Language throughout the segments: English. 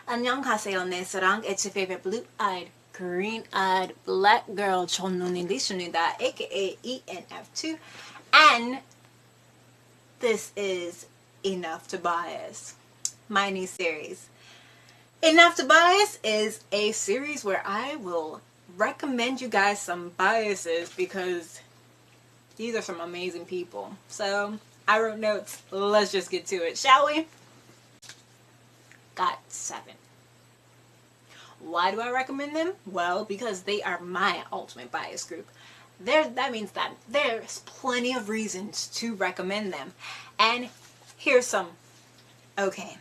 안녕하세요. 내 사랑, it's your favorite blue-eyed, green-eyed black girl, 저는 Elisha입니다, aka ENF2, and this is ENF2Bias, my new series. ENF2Bias is a series where I will recommend you guys some biases because these are some amazing people. So, I wrote notes. Let's just get to it, shall we? GOT7. Why do I recommend them? Well, because they are my ultimate bias group. That means that there's plenty of reasons to recommend them. And here's some. Okay,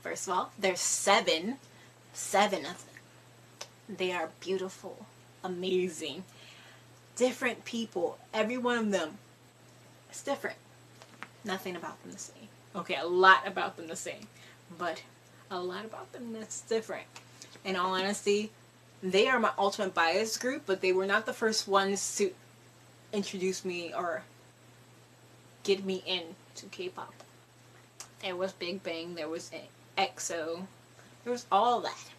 first of all, there's seven of them. They are beautiful, amazing, different people. Every one of them is different. Nothing about them the same. Okay, a lot about them the same, but a lot about them that's different. In all honesty, they are my ultimate bias group, but they were not the first ones to introduce me or get me into K-pop. There was Big Bang, there was EXO, there was all that.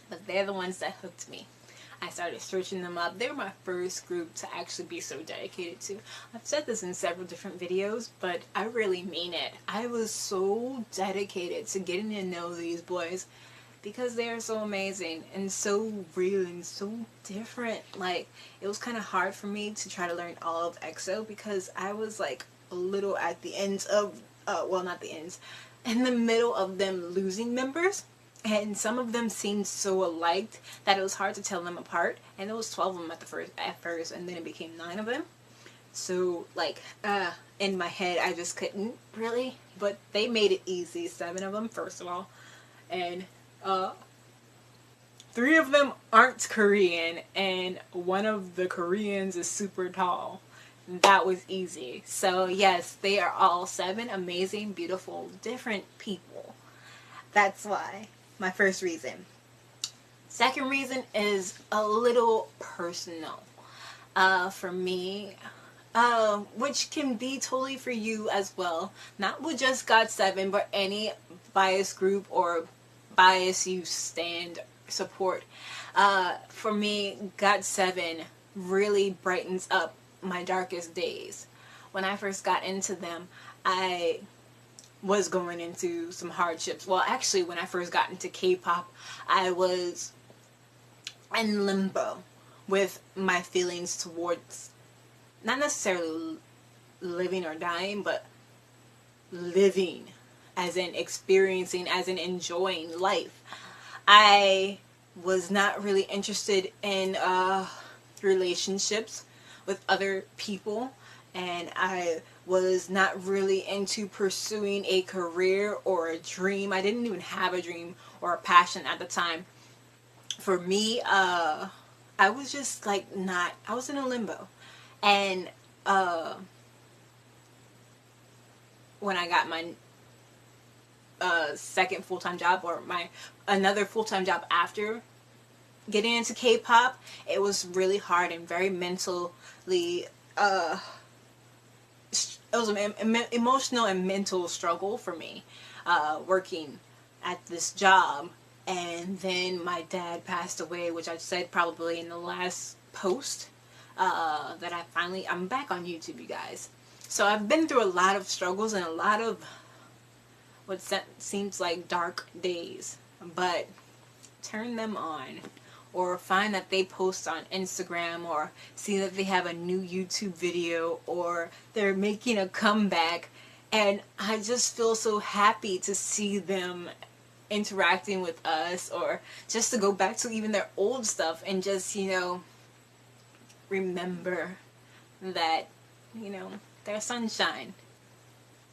But they're the ones that hooked me. I started searching them up. They were my first group to actually be so dedicated to. I've said this in several different videos, but I really mean it. I was so dedicated to getting to know these boys because they are so amazing and so real and so different. Like, it was kind of hard for me to try to learn all of EXO because I was like a little at the ends of, well, not the ends, in the middle of them losing members. And some of them seemed so alike that it was hard to tell them apart. And there was 12 of them at first, and then it became 9 of them. So, like, in my head, I just couldn't really. But they made it easy. 7 of them, first of all. And 3 of them aren't Korean, and one of the Koreans is super tall. That was easy. So, yes, they are all 7 amazing, beautiful, different people. That's why. My first reason. Second reason is a little personal for me, which can be totally for you as well. Not with just GOT7, but any bias group or bias you support. For me, GOT7 really brightens up my darkest days. When I first got into them, I was going into some hardships. Well, actually, when I first got into K-pop, I was in limbo with my feelings towards not necessarily living or dying, but living, as in experiencing, as in enjoying life. I was not really interested in relationships with other people, and I was not really into pursuing a career or a dream. I didn't even have a dream or a passion at the time. For me, I was just like I was in a limbo. And when I got my second full-time job, or my another full-time job after getting into K-pop, it was really hard and very mentally it was an emotional and mental struggle for me, working at this job. And then my dad passed away, which I said probably in the last post, that I'm back on YouTube, you guys. So I've been through a lot of struggles and a lot of what seems like dark days, but turn them on, or find that they post on Instagram, or see that they have a new YouTube video, or they're making a comeback, and I just feel so happy to see them interacting with us, or just to go back to even their old stuff and just, remember that, there's sunshine,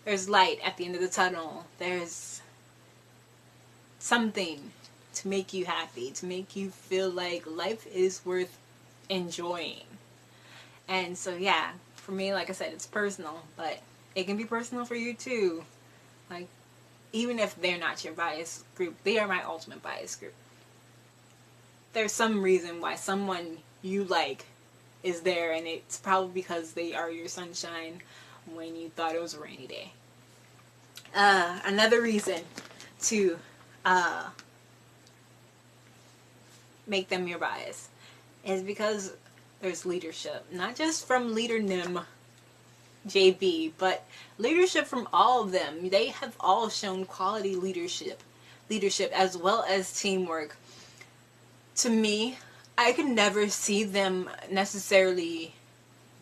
there's light at the end of the tunnel, there's something to make you happy, to make you feel like life is worth enjoying. And so, yeah, for me, like I said, it's personal, but it can be personal for you too. Like, even if they're not your bias group, they are my ultimate bias group. There's some reason why someone you like is there, and it's probably because they are your sunshine when you thought it was a rainy day. Another reason to make them your bias is because there's leadership, not just from leader Nim JB, but leadership from all of them. They have all shown quality leadership as well as teamwork. To me, I could never see them necessarily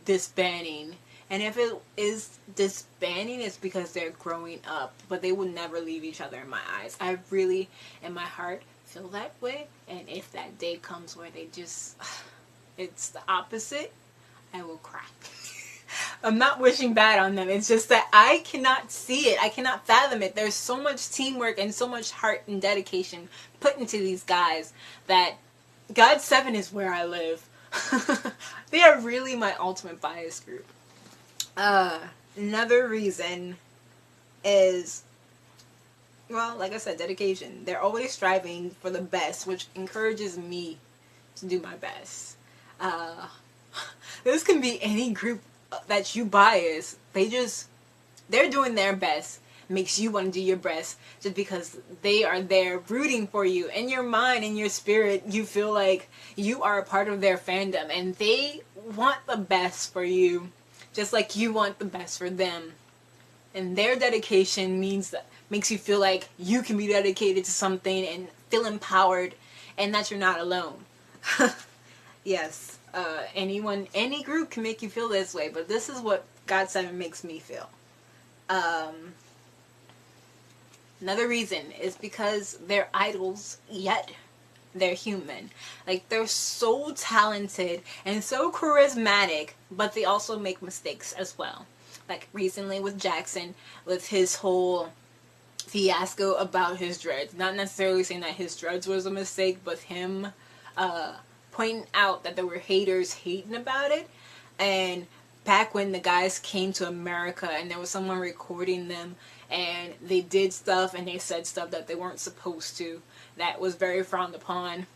disbanding, and if it is disbanding, it's because they're growing up, but they would never leave each other in my eyes. I really, in my heart, feel that way, and if that day comes where they just, it's the opposite, I will cry. I'm not wishing bad on them. It's just that I cannot see it. I cannot fathom it. There's so much teamwork and so much heart and dedication put into these guys that GOT7 is where I live. They are really my ultimate bias group. Another reason is, well, like I said, dedication. They're always striving for the best, which encourages me to do my best. This can be any group that you bias. They're doing their best. Makes you want to do your best just because they are there rooting for you. In your mind, in your spirit, you feel like you are a part of their fandom and they want the best for you just like you want the best for them. And their dedication makes you feel like you can be dedicated to something and feel empowered and that you're not alone. Yes, any group can make you feel this way, but this is what GOT7 makes me feel. Another reason is because they're idols, yet they're human. Like, they're so talented and so charismatic, but they also make mistakes as well. Like recently with Jackson, with his whole fiasco about his dreads. Not necessarily saying that his dreads was a mistake, but him pointing out that there were haters hating about it. And back when the guys came to America and there was someone recording them and they did stuff and they said stuff that they weren't supposed to, that was very frowned upon.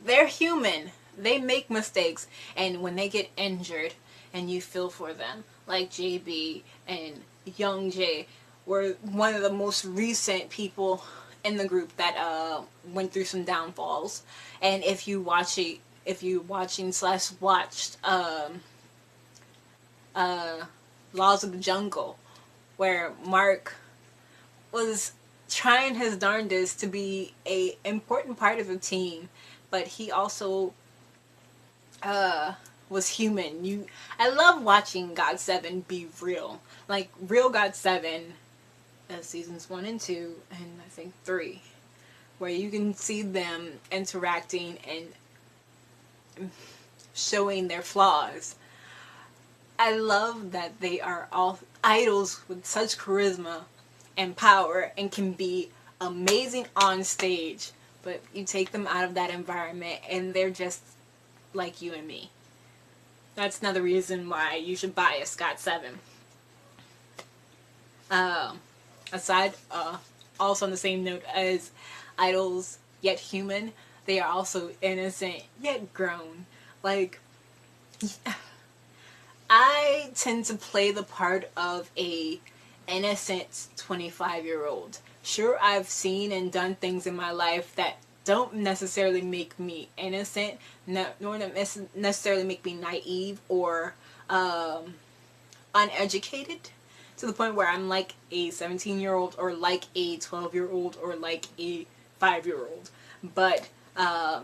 They're human. They make mistakes, and when they get injured and you feel for them, like JB and Young J were one of the most recent people in the group that went through some downfalls. And if you watched Laws of the Jungle, where Mark was trying his darndest to be a important part of the team, but he also was human. I love watching GOT7 be real. Like, real GOT7, seasons 1 and 2, and I think 3, where you can see them interacting and showing their flaws. I love that they are all idols with such charisma and power and can be amazing on stage, but you take them out of that environment and they're just like you and me. That's another reason why you should bias GOT7. Also on the same note as idols yet human, they are also innocent yet grown. Like, I tend to play the part of a innocent 25-year-old. Sure, I've seen and done things in my life that don't necessarily make me innocent, nor necessarily make me naive or uneducated, to the point where I'm like a 17-year-old or like a 12-year-old or like a 5-year-old. But I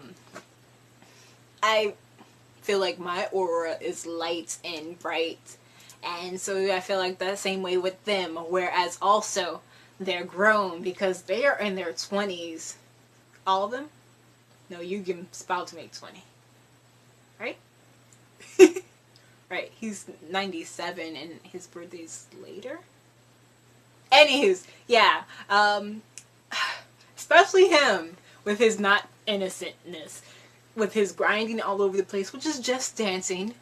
feel like my aura is light and bright, and so I feel like the same way with them, whereas also they're grown because they are in their 20s. All of them? No, you can spout to make 20. Right? Right, he's 97 and his birthday's later. Anywho's, yeah, especially him with his not innocentness, with his grinding all over the place, which is just dancing.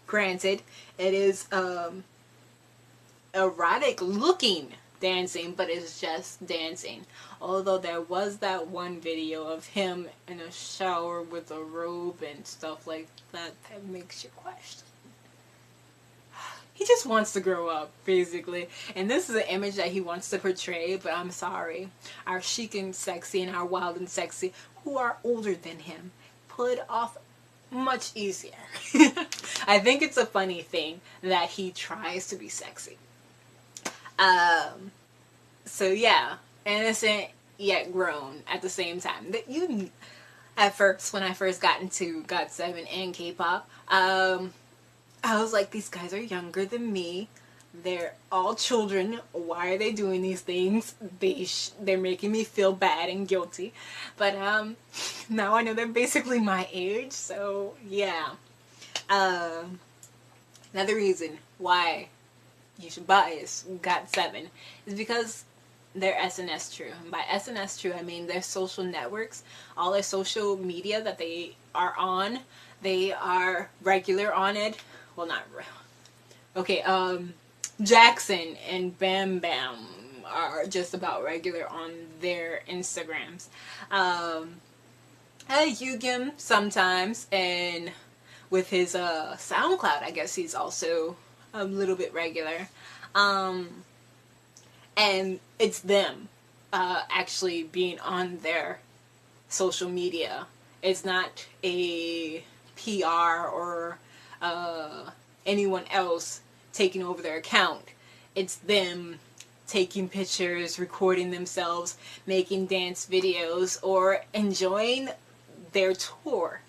Granted, it is erotic looking dancing, but it's just dancing. Although there was that one video of him in a shower with a robe and stuff like that that makes you question. he just wants to grow up, basically. And this is an image that he wants to portray, but I'm sorry. Our chic and sexy and our wild and sexy, who are older than him, pull it off much easier. I think it's a funny thing that he tries to be sexy. So yeah, innocent yet grown at the same time. That you, at first, when I first got into GOT7 and K-pop, I was like, these guys are younger than me. They're all children. Why are they doing these things? They're making me feel bad and guilty. But now I know they're basically my age, so yeah. Another reason why you should bias GOT7 is because they're SNS true. And by SNS true, I mean their social networks, all their social media that they are on, they are regular on it. Well, not real. Okay, Jackson and Bam Bam are just about regular on their Instagrams. Yugim sometimes, and with his SoundCloud, I guess he's also a little bit regular. And it's them actually being on their social media. It's not a PR or anyone else taking over their account. It's them taking pictures, recording themselves, making dance videos, or enjoying their tour.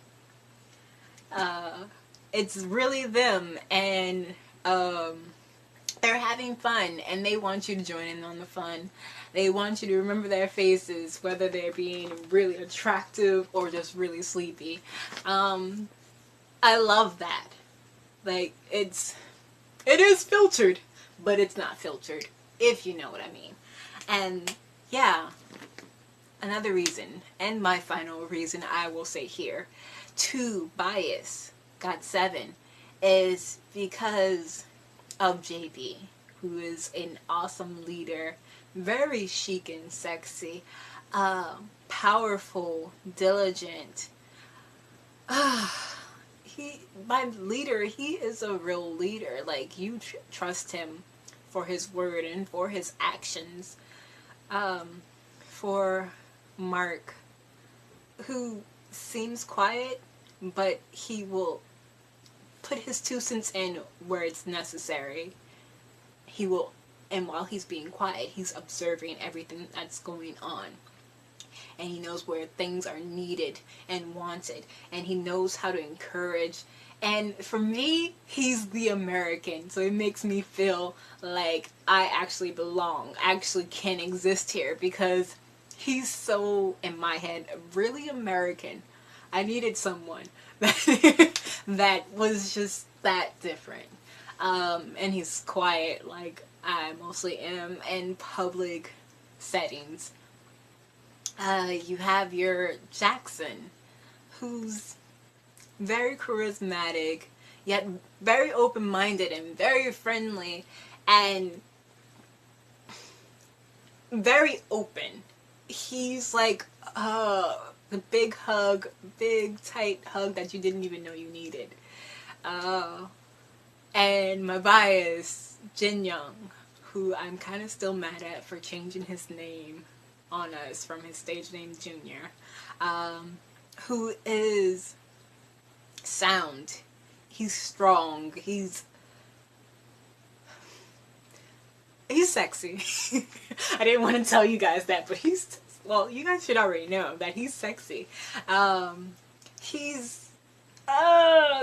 It's really them, and they're having fun, and they want you to join in on the fun. They want you to remember their faces, whether they're being really attractive or just really sleepy. I love that. Like, it is filtered, but it's not filtered, if you know what I mean. And yeah, another reason, and my final reason I will say here, to bias GOT7 is because of JB, who is an awesome leader, very chic and sexy, powerful, diligent. My leader, he is a real leader. Like, you trust him for his word and for his actions. For Mark, who seems quiet, but he will put his 2 cents in where it's necessary. He will, and while he's being quiet, he's observing everything that's going on. And he knows where things are needed and wanted. And he knows how to encourage. And for me, he's the American. So it makes me feel like I actually belong, actually can exist here. Because he's so, in my head, really American. I needed someone that was just that different. And he's quiet like I mostly am in public settings. You have your Jackson, who's very charismatic, yet very open-minded and very friendly and very open. He's like the big hug, big tight hug that you didn't even know you needed. And my bias, Jin Young, who I'm kind of still mad at for changing his name on us from his stage name Junior, who is sound. He's strong. He's sexy. I didn't want to tell you guys that, but well, you guys should already know that he's sexy. He's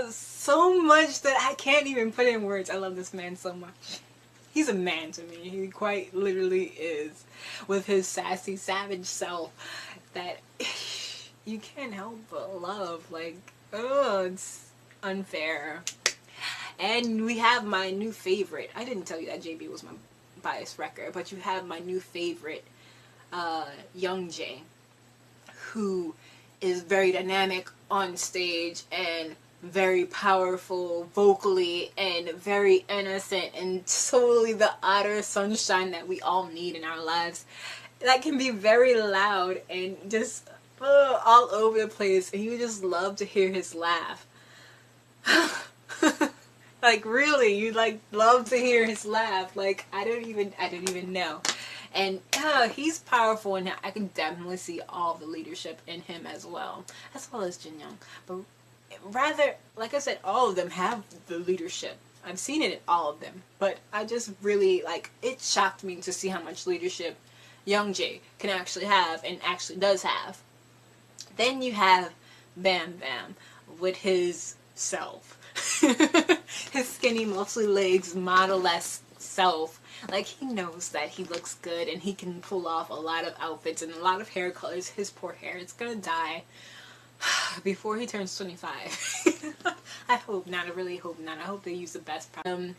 so much that I can't even put in words. I love this man so much. He's a man to me. He quite literally is. With his sassy, savage self that you can't help but love. Like, oh, it's unfair. And we have my new favorite. I didn't tell you that JB was my bias wrecker, but you have my new favorite, Young Jae, who is very dynamic on stage and very powerful vocally and very innocent and totally the utter sunshine that we all need in our lives. That can be very loud and just all over the place, and you just love to hear his laugh. Like really, you like love to hear his laugh. Like I don't even know. And he's powerful, and I can definitely see all the leadership in him as well as Jin Young. But rather, like I said, all of them have the leadership. I've seen it in all of them, but I just really like it. Shocked me to see how much leadership Young Jae can actually have, and actually does have. Then you have Bam Bam with his self, his skinny, mostly legs, model-esque self. Like, he knows that he looks good and he can pull off a lot of outfits and a lot of hair colors. His poor hair, it's gonna die before he turns 25. I hope not. I really hope not. I hope they use the best. And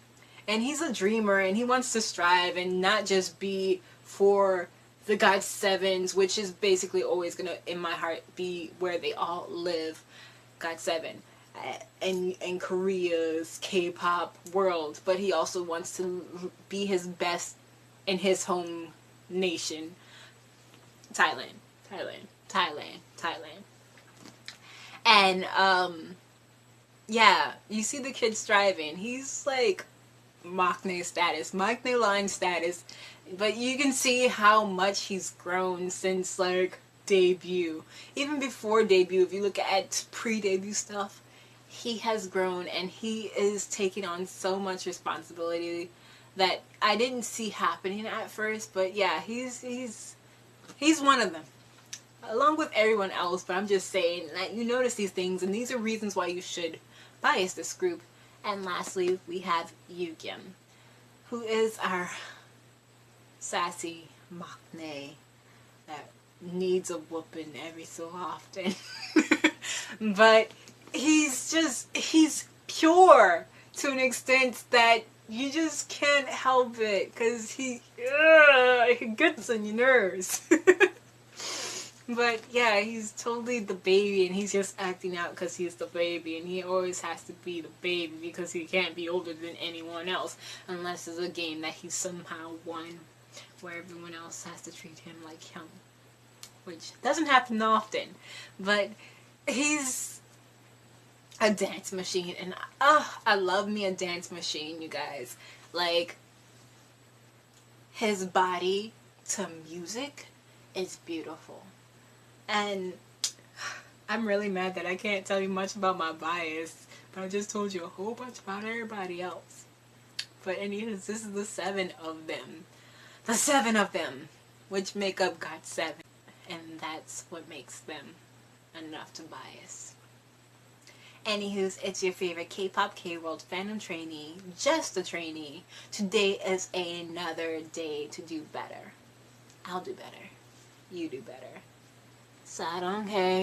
he's a dreamer, and he wants to strive and not just be for the GOT7s, which is basically always gonna, in my heart, be where they all live. GOT7. In Korea's K-pop world, but he also wants to be his best in his home nation, Thailand. And yeah, you see the kid striving. He's like maknae status, maknae line status, but you can see how much he's grown since like debut. Even before debut, if you look at pre-debut stuff, he has grown, and he is taking on so much responsibility that I didn't see happening at first. But yeah, he's one of them, along with everyone else. But I'm just saying that you notice these things, and these are reasons why you should bias this group. And lastly, we have Yugyeom, who is our sassy maknae that needs a whooping every so often. But he's pure to an extent that you just can't help it, because he gets on your nerves. But yeah, he's totally the baby, and he's just acting out because he's the baby, and he always has to be the baby because he can't be older than anyone else unless it's a game that he somehow won where everyone else has to treat him like him, which doesn't happen often. But he's a dance machine, and I love me a dance machine, you guys. Like, his body to music is beautiful. And I'm really mad that I can't tell you much about my bias, but I just told you a whole bunch about everybody else. But anyways, this is the 7 of them. The 7 of them, which make up GOT7. And that's what makes them enough to bias. Anywho's, it's your favorite K-pop K-World fandom trainee, just a trainee. Today is another day to do better. I'll do better. You do better. So I don't care.